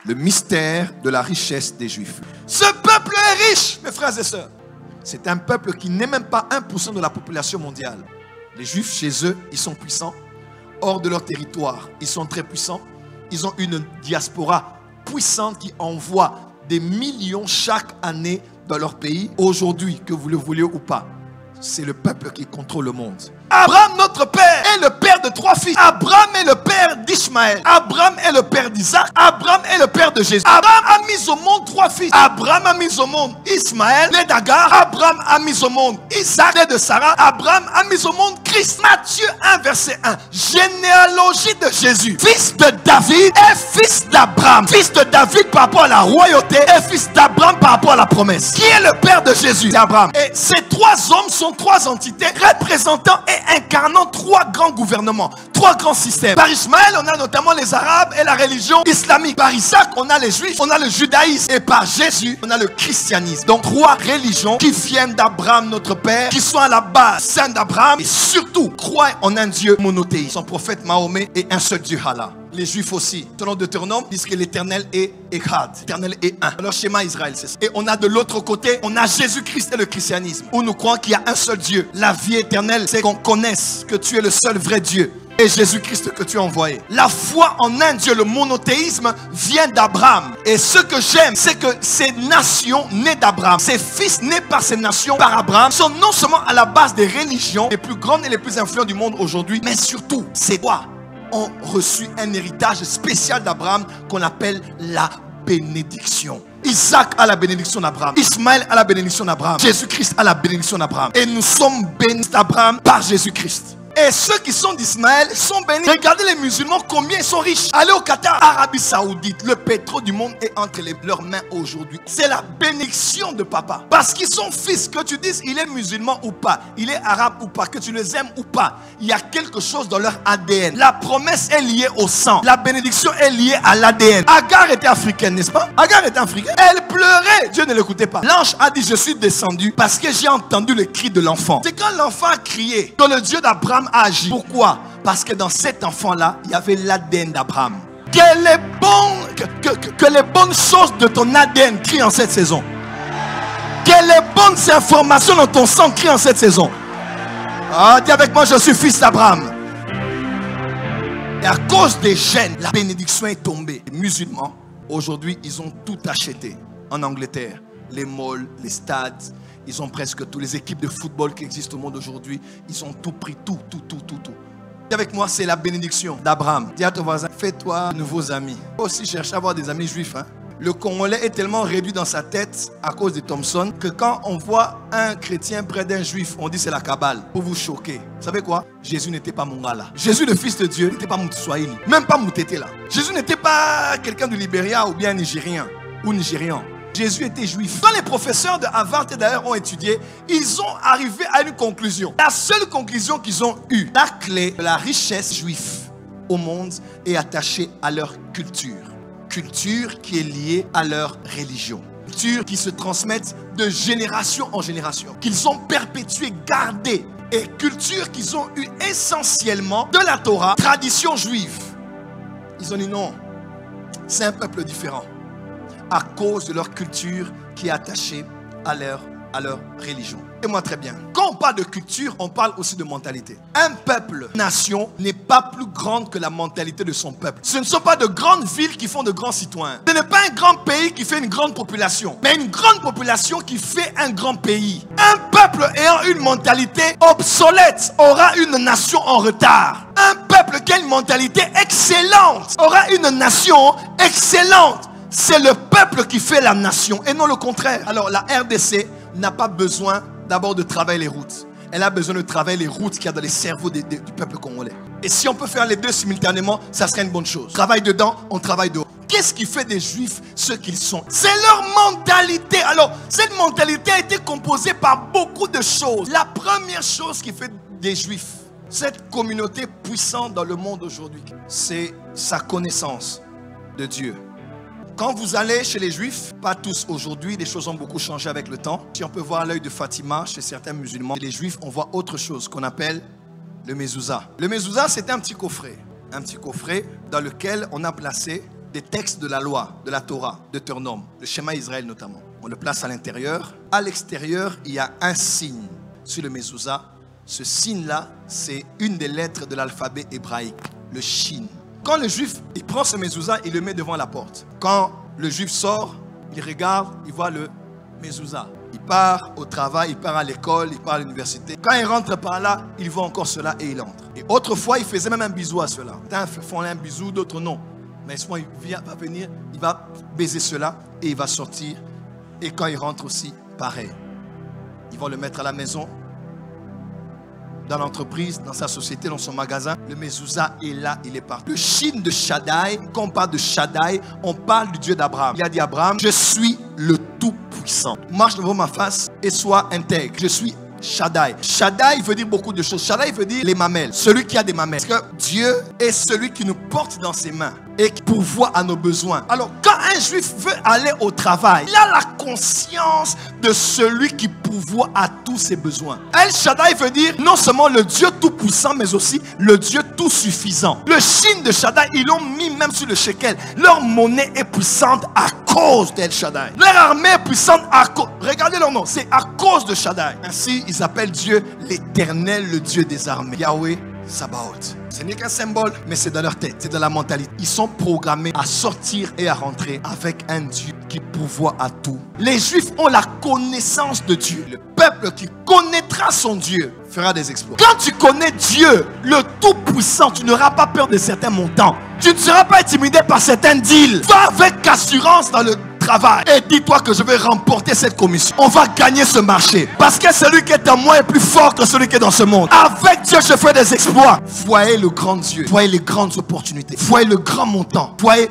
Le mystère de la richesse des Juifs. Ce peuple est riche, mes frères et sœurs. C'est un peuple qui n'est même pas 1% de la population mondiale. Les Juifs, chez eux, ils sont puissants. Hors de leur territoire, ils sont très puissants. Ils ont une diaspora puissante qui envoie des millions chaque année dans leur pays. Aujourd'hui, que vous le vouliez ou pas, c'est le peuple qui contrôle le monde. Abraham, notre père, est le père de 3 fils. Abraham est le père d'Ishmaël. Abraham est le père d'Isaac. Abraham est le père de Jésus. Abraham a mis au monde 3 fils. Abraham a mis au monde Ismaël, né d'Agar. Abraham a mis au monde Isaac, né de Sarah. Abraham a mis au monde Christ. Matthieu 1, verset 1. Généalogie de Jésus. Fils de David et fils d'Abraham. Fils de David par rapport à la royauté et fils d'Abraham par rapport à la promesse. Qui est le père de Jésus? C'est Abraham. Et ces 3 hommes sont 3 entités représentant et incarnant 3 grands gouvernements, 3 grands systèmes. Par Ismaël, on a notamment les Arabes et la religion islamique. Par Isaac, on a les Juifs, on a le judaïsme. Et par Jésus, on a le christianisme. Donc 3 religions qui viennent d'Abraham, notre père, qui sont à la base saints d'Abraham et surtout croient en un Dieu monothéiste. Son prophète Mahomet et un seul Dieu, Allah. Les Juifs aussi, selon Deutéronome, disent que l'Éternel est Echad. L'Éternel est un. Alors schéma Israël, c'est ça. Et on a de l'autre côté, on a Jésus-Christ et le christianisme, où nous croyons qu'il y a un seul Dieu. La vie éternelle, c'est qu'on connaisse que tu es le seul vrai Dieu. Et Jésus-Christ que tu as envoyé. La foi en un Dieu, le monothéisme, vient d'Abraham. Et ce que j'aime, c'est que ces nations nées d'Abraham, ces fils nés par ces nations, par Abraham, sont non seulement à la base des religions les plus grandes et les plus influentes du monde aujourd'hui, mais surtout, c'est quoi? Ont reçu un héritage spécial d'Abraham qu'on appelle la bénédiction. Isaac a la bénédiction d'Abraham. Ismaël a la bénédiction d'Abraham. Jésus-Christ a la bénédiction d'Abraham. Et nous sommes bénis d'Abraham par Jésus-Christ. Et ceux qui sont d'Ismaël sont bénis. Regardez les musulmans, combien ils sont riches. Allez au Qatar, Arabie Saoudite. Le pétrole du monde est entre leurs mains aujourd'hui. C'est la bénédiction de papa. Parce qu'ils sont fils. Que tu dises il est musulman ou pas, il est arabe ou pas, que tu les aimes ou pas, il y a quelque chose dans leur ADN. La promesse est liée au sang. La bénédiction est liée à l'ADN. Agar était africaine, n'est-ce pas? Agar était africaine. Elle pleurait. Dieu ne l'écoutait pas. L'ange a dit je suis descendu parce que j'ai entendu le cri de l'enfant. C'est quand l'enfant a crié que le Dieu d'Abraham a agi. Pourquoi? Parce que dans cet enfant-là, il y avait l'ADN d'Abraham. Que les bonnes choses de ton ADN crient en cette saison. Que les bonnes informations dans ton sang crient en cette saison. Ah, dis avec moi, je suis fils d'Abraham. Et à cause des gènes, la bénédiction est tombée. Les musulmans, aujourd'hui, ils ont tout acheté en Angleterre. Les malls, les stades. Ils ont presque toutes les équipes de football qui existent au monde aujourd'hui. Ils ont tout pris, tout. Avec moi, c'est la bénédiction d'Abraham. Dis à ton voisin, fais-toi de nouveaux amis. Faut aussi chercher à avoir des amis juifs. Le Congolais est tellement réduit dans sa tête à cause de Thompson que quand on voit un chrétien près d'un juif, on dit c'est la Kabbale. Pour vous choquer. Vous savez quoi? Jésus n'était pas Mongala. Jésus, le fils de Dieu, n'était pas Moutswahili. Même pas Moutete là. Jésus n'était pas quelqu'un du Libéria ou bien Nigérien ou Nigérian. Jésus était juif. Quand les professeurs de Harvard et d'ailleurs ont étudié, ils ont arrivé à une conclusion. La seule conclusion qu'ils ont eue, la clé de la richesse juive au monde est attachée à leur culture. Culture qui est liée à leur religion. Culture qui se transmettent de génération en génération. Qu'ils ont perpétué, gardé. Et culture qu'ils ont eue essentiellement de la Torah, tradition juive. Ils ont dit non, c'est un peuple différent. À cause de leur culture qui est attachée à leur religion. Et moi très bien. Quand on parle de culture, on parle aussi de mentalité. Un peuple, nation, n'est pas plus grande que la mentalité de son peuple. Ce ne sont pas de grandes villes qui font de grands citoyens. Ce n'est pas un grand pays qui fait une grande population, mais une grande population qui fait un grand pays. Un peuple ayant une mentalité obsolète aura une nation en retard. Un peuple qui a une mentalité excellente aura une nation excellente. C'est le peuple qui fait la nation et non le contraire. Alors la RDC n'a pas besoin d'abord de travailler les routes. Elle a besoin de travailler les routes qu'il y a dans les cerveaux du peuple congolais. Et si on peut faire les deux simultanément, ça serait une bonne chose. Travaille dedans, on travaille dehors. Qu'est-ce qui fait des Juifs ce qu'ils sont? C'est leur mentalité. Alors, cette mentalité a été composée par beaucoup de choses. La première chose qui fait des Juifs, cette communauté puissante dans le monde aujourd'hui, c'est sa connaissance de Dieu. Quand vous allez chez les Juifs, pas tous aujourd'hui, les choses ont beaucoup changé avec le temps. Si on peut voir l'œil de Fatima chez certains musulmans, chez les Juifs, on voit autre chose qu'on appelle le mezouza. Le mezouza, c'est un petit coffret dans lequel on a placé des textes de la loi, de la Torah, de Deutéronome, le schéma Israël notamment. On le place à l'intérieur. À l'extérieur, il y a un signe sur le mezouza. Ce signe-là, c'est une des lettres de l'alphabet hébraïque, le shin. Quand le juif, il prend ce mezouza, il le met devant la porte. Quand le juif sort, il regarde, il voit le mezouza. Il part au travail, il part à l'école, il part à l'université. Quand il rentre par là, il voit encore cela et il entre. Et autrefois, il faisait même un bisou à cela. Certains font un bisou, d'autres non. Mais souvent, il va venir, il va baiser cela et il va sortir. Et quand il rentre aussi, pareil. Ils vont le mettre à la maison, dans l'entreprise, dans sa société, dans son magasin. Le mezouza est là, il est partout. Le shin de Shaddai, quand on parle de Shaddai, on parle du Dieu d'Abraham. Il a dit à Abraham, je suis le Tout-Puissant. Marche devant ma face et sois intègre. Je suis Shaddai. Shaddai veut dire beaucoup de choses. Shaddai veut dire les mamelles, celui qui a des mamelles. Parce que Dieu est celui qui nous porte dans ses mains et qui pourvoit à nos besoins. Alors, quand un juif veut aller au travail, il a la conscience de celui qui pourvoit à tous ses besoins. El Shaddai veut dire non seulement le Dieu tout-puissant, mais aussi le Dieu tout-suffisant. Le shin de Shaddai, ils l'ont mis même sur le shekel. Leur monnaie est puissante à cause d'El Shaddai. Leur armée est puissante à cause. Regardez leur nom, c'est à cause de Shaddai. Ainsi, ils appellent Dieu l'Éternel, le Dieu des armées. Yahweh Sabaoth. Ce n'est qu'un symbole, mais c'est dans leur tête, c'est dans la mentalité. Ils sont programmés à sortir et à rentrer avec un Dieu qui pourvoit à tout. Les Juifs ont la connaissance de Dieu. Le peuple qui connaîtra son Dieu fera des exploits. Quand tu connais Dieu, le Tout-Puissant, tu n'auras pas peur de certains montants. Tu ne seras pas intimidé par certains deals. Va avec assurance dans le travail et dis-toi que je vais remporter cette commission. On va gagner ce marché parce que celui qui est en moi est plus fort que celui qui est dans ce monde. Avec Dieu, je fais des exploits. Voyez le grand Dieu, voyez les grandes opportunités, voyez le grand montant, voyez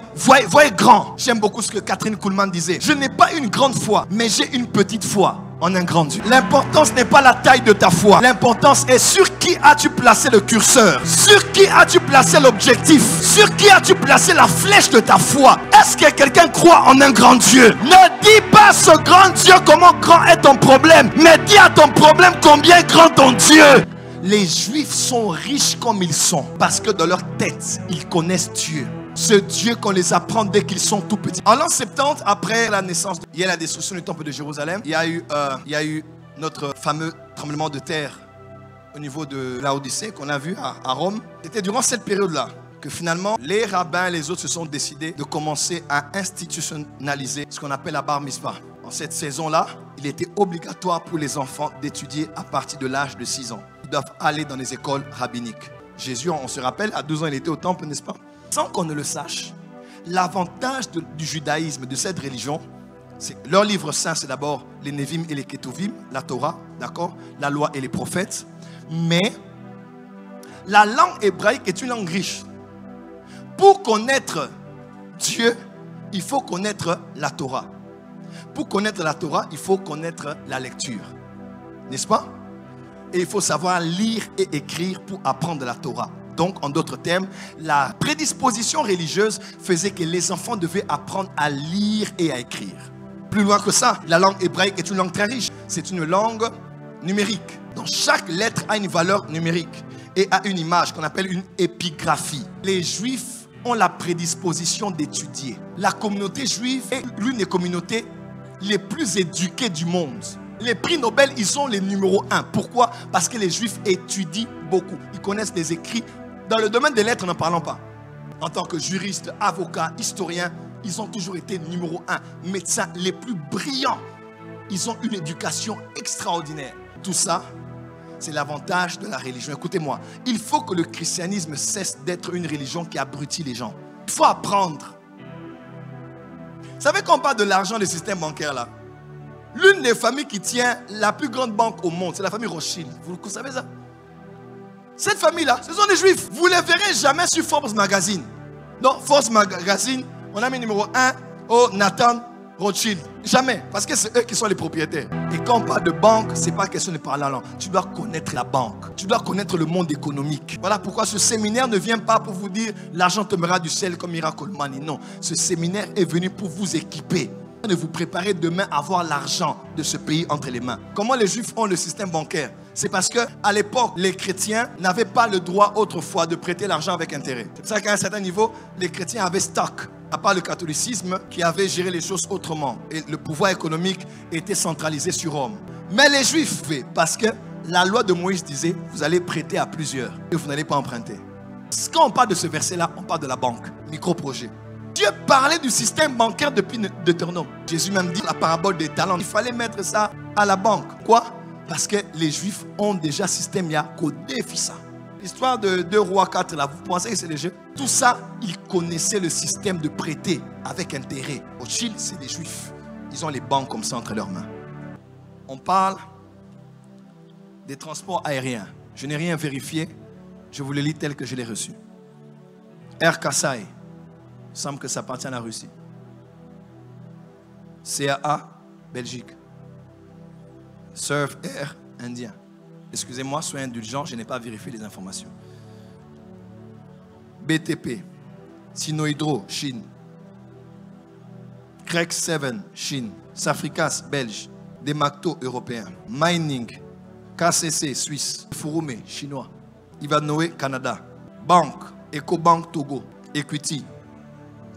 grand. J'aime beaucoup ce que Catherine Kuhlman disait. Je n'ai pas une grande foi, mais j'ai une petite foi en un grand Dieu. L'importance n'est pas la taille de ta foi. L'importance est sur qui as-tu placé le curseur? Sur qui as-tu placé l'objectif? Sur qui as-tu placé la flèche de ta foi? Est-ce que quelqu'un croit en un grand Dieu? Ne dis pas ce grand Dieu comment grand est ton problème, mais dis à ton problème combien grand ton Dieu. Les Juifs sont riches comme ils sont parce que dans leur tête, ils connaissent Dieu. Ce Dieu qu'on les apprend dès qu'ils sont tout petits. En l'an 70, après la naissance, il y a la destruction du temple de Jérusalem. Il y a eu notre fameux tremblement de terre au niveau de la Odyssée qu'on a vu à Rome. C'était durant cette période-là que finalement, les rabbins et les autres se sont décidés de commencer à institutionnaliser ce qu'on appelle la bar mitzvah. En cette saison-là, il était obligatoire pour les enfants d'étudier à partir de l'âge de 6 ans. Ils doivent aller dans les écoles rabbiniques. Jésus, on se rappelle, à 12 ans, il était au temple, n'est-ce pas? Sans qu'on ne le sache, l'avantage du judaïsme, de cette religion, c'est leur livre saint, c'est d'abord les Nevim et les Ketuvim, la Torah, d'accord, la loi et les prophètes. Mais la langue hébraïque est une langue riche. Pour connaître Dieu, il faut connaître la Torah. Pour connaître la Torah, il faut connaître la lecture. N'est-ce pas? Et il faut savoir lire et écrire pour apprendre la Torah. Donc, en d'autres termes, la prédisposition religieuse faisait que les enfants devaient apprendre à lire et à écrire. Plus loin que ça, la langue hébraïque est une langue très riche. C'est une langue numérique. Donc, chaque lettre a une valeur numérique et a une image qu'on appelle une épigraphie. Les Juifs ont la prédisposition d'étudier. La communauté juive est l'une des communautés les plus éduquées du monde. Les prix Nobel, ils sont les numéros 1. Pourquoi? Parce que les Juifs étudient beaucoup. Ils connaissent les écrits. Dans le domaine des lettres, n'en parlons pas. En tant que juristes, avocats, historiens, ils ont toujours été numéro 1. Médecins les plus brillants. Ils ont une éducation extraordinaire. Tout ça, c'est l'avantage de la religion. Écoutez-moi, il faut que le christianisme cesse d'être une religion qui abrutit les gens. Il faut apprendre. Vous savez qu'on parle de l'argent des systèmes bancaires là? L'une des familles qui tient la plus grande banque au monde, c'est la famille Rothschild. Vous savez ça? Cette famille-là, ce sont des Juifs. Vous ne les verrez jamais sur Forbes Magazine. Non, Forbes Magazine, on a mis numéro 1 au Nathan Rothschild. Jamais, parce que c'est eux qui sont les propriétaires. Et quand on parle de banque, ce n'est pas question de parler en langue. Tu dois connaître la banque. Tu dois connaître le monde économique. Voilà pourquoi ce séminaire ne vient pas pour vous dire l'argent tombera du ciel comme Miracle Money. Non, ce séminaire est venu pour vous équiper. De vous préparer demain à avoir l'argent de ce pays entre les mains. Comment les Juifs ont le système bancaire? C'est parce qu'à l'époque, les chrétiens n'avaient pas le droit autrefois de prêter l'argent avec intérêt. C'est pour ça qu'à un certain niveau, les chrétiens avaient stock. à part le catholicisme qui avait géré les choses autrement. Et le pouvoir économique était centralisé sur Rome. Mais les Juifs, parce que la loi de Moïse disait, vous allez prêter à plusieurs et vous n'allez pas emprunter. Quand on parle de ce verset-là, on parle de la banque, micro-projet. Dieu parlait du système bancaire depuis Deutéronome. Jésus même dit la parabole des talents. Il fallait mettre ça à la banque. Quoi? Parce que les Juifs ont déjà système, il y a codé ça. L'histoire de 2 Rois 4, là, vous pensez que c'est les jeux? Tout ça, ils connaissaient le système de prêter avec intérêt. Au Chili, c'est les Juifs. Ils ont les banques comme ça entre leurs mains. On parle des transports aériens. Je n'ai rien vérifié. Je vous le lis tel que je l'ai reçu. Air Kasai. Il semble que ça appartient à la Russie. CAA, Belgique. Surf Air, Indien. Excusez-moi, soyez indulgents, je n'ai pas vérifié les informations. BTP, Sinohydro, Chine. Crex 7, Chine. Safricas, Belge. Demacto, européen. Mining, KCC, Suisse. Furume, chinois. Ivanhoe, Canada. Banque, EcoBank, Togo. Equity,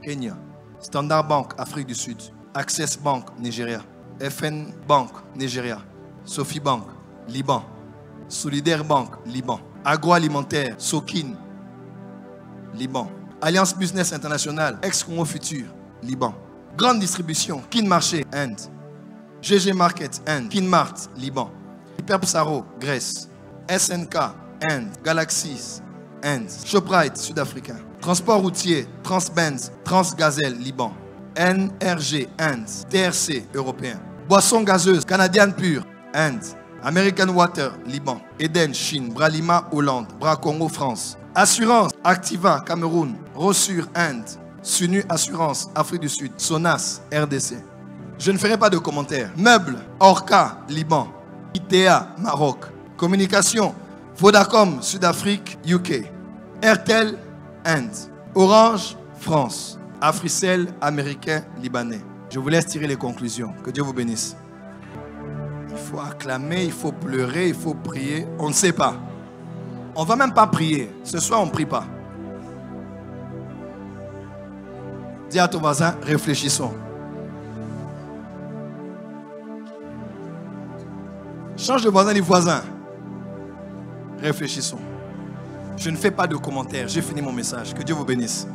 Kenya. Standard Bank, Afrique du Sud. Access Bank, Nigeria. FN Bank, Nigeria. Sophie Bank, Liban. Solidaire Bank, Liban. Agroalimentaire, Sokin, Liban. Alliance Business International, Ex-Congo Futur, Liban. Grande distribution, Kin Marché, Inde. GG Market, Inde. Kinmart, Liban. Hyperpsaro, Grèce. SNK, Inde. Galaxis, Inde. Shoprite, Sud-Africain. Transport routier, Transbenz, Transgazelle, Liban. NRG, Inde. TRC, Européen. Boisson gazeuse, Canadienne Pure, Inde. American Water, Liban. Eden, Chine. Bralima, Hollande. Bracongo, France. Assurance, Activa, Cameroun. Rossure, Inde. Sunu Assurance, Afrique du Sud. Sonas, RDC. Je ne ferai pas de commentaires. Meubles, Orca, Liban. ITA, Maroc. Communication, Vodacom, Sud-Afrique, UK. Airtel, Inde. Orange, France. Africell, américain, libanais. Je vous laisse tirer les conclusions. Que Dieu vous bénisse. Il faut acclamer, il faut pleurer, il faut prier. On ne sait pas. On ne va même pas prier. Ce soir, on ne prie pas. Dis à ton voisin, réfléchissons. Change de voisin, les voisins. Réfléchissons. Je ne fais pas de commentaires. J'ai fini mon message. Que Dieu vous bénisse.